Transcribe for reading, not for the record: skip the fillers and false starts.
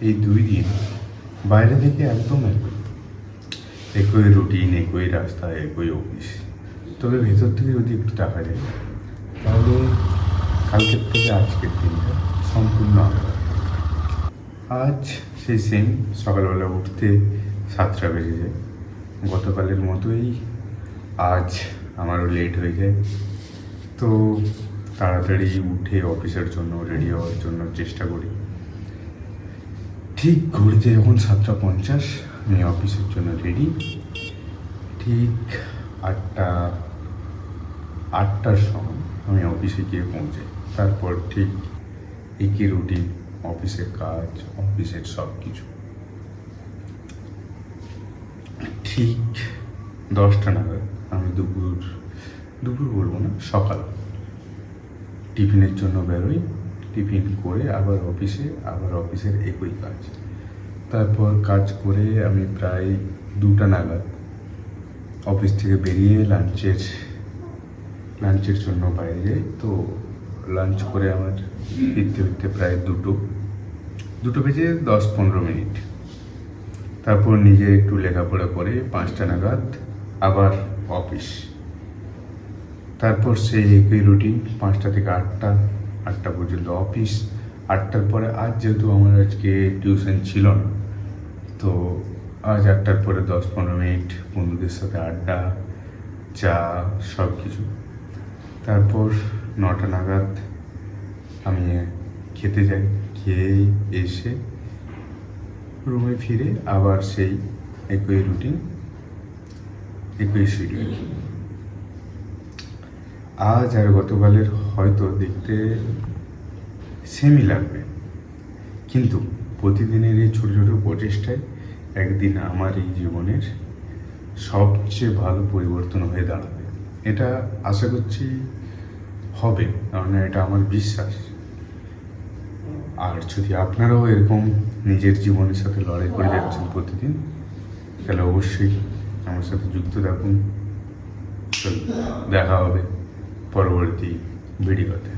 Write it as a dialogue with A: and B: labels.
A: এই 2 দিন বাইরে থেকে একদম একই রুটিন, একই রাস্তা, একই অফিস। তবে ভেতর থেকে যদি একটু দেখা যায় তাহলে কালকের থেকে আজকের দিনটা সম্পূর্ণ আলাদা। আজ সেই সেম সকালবেলা উঠতে 7টা বেজে যায়। গতকালের মতোই আজ আমারও লেট হয়ে যায়। তো তাড়াতাড়ি উঠে অফিসের জন্য রেডি হওয়ার জন্য চেষ্টা করি। ঠিক ঘুরতে যখন 7টা 50 আমি অফিসের জন্য রেডি। ঠিক 8টার সময় আমি অফিসে গিয়ে পৌঁছাই। তারপর ঠিক একই রুটিন, অফিসের কাজ, অফিসের সব কিছু। ঠিক 10টা নাগাদ আমি দুপুর বলবো না, সকাল টিফিনের জন্য বেরোই। টিফিন করে আবার অফিসের একই কাজ। তারপর কাজ করে আমি প্রায় 2টা নাগাদ অফিস থেকে বেরিয়ে লাঞ্চের জন্য বাইরে যাই। তো লাঞ্চ করে আমার ফিরতে প্রায় 2 বেজে 10-15 মিনিট। তারপর নিজে একটু লেখাপড়া করে 5টা নাগাদ আবার অফিস। তারপর সেই একই রুটিন, 5টা থেকে 8টা পর্যন্ত অফিস। 8টার পরে আজ যেহেতু আমার আজকে টিউশন ছিল না, তো আজ 8টার পরে 10-15 মিনিট বন্ধুদের সাথে আড্ডা, চা, সব কিছু। তারপর 9টা নাগাদ আমি খেতে যাই। খেয়ে এসে রুমে ফিরে আবার সেই একই রুটিন, একই শিডিউল। আজ আর গতকালের হয়তো দেখতে সেমই লাগবে, কিন্তু প্রতিদিনের এই ছোটো ছোটো প্রচেষ্টায় একদিন আমার এই জীবনের সবচেয়ে ভালো পরিবর্তন হয়ে দাঁড়াবে। এটা আশা করছি হবে, কারণ এটা আমার বিশ্বাস। আর যদি আপনারাও এরকম নিজের জীবনের সাথে লড়াই করে যাচ্ছেন প্রতিদিন, তাহলে অবশ্যই আমার সাথে যুক্ত থাকুন। দেখা হবে পরবর্তী ভিডিওতে।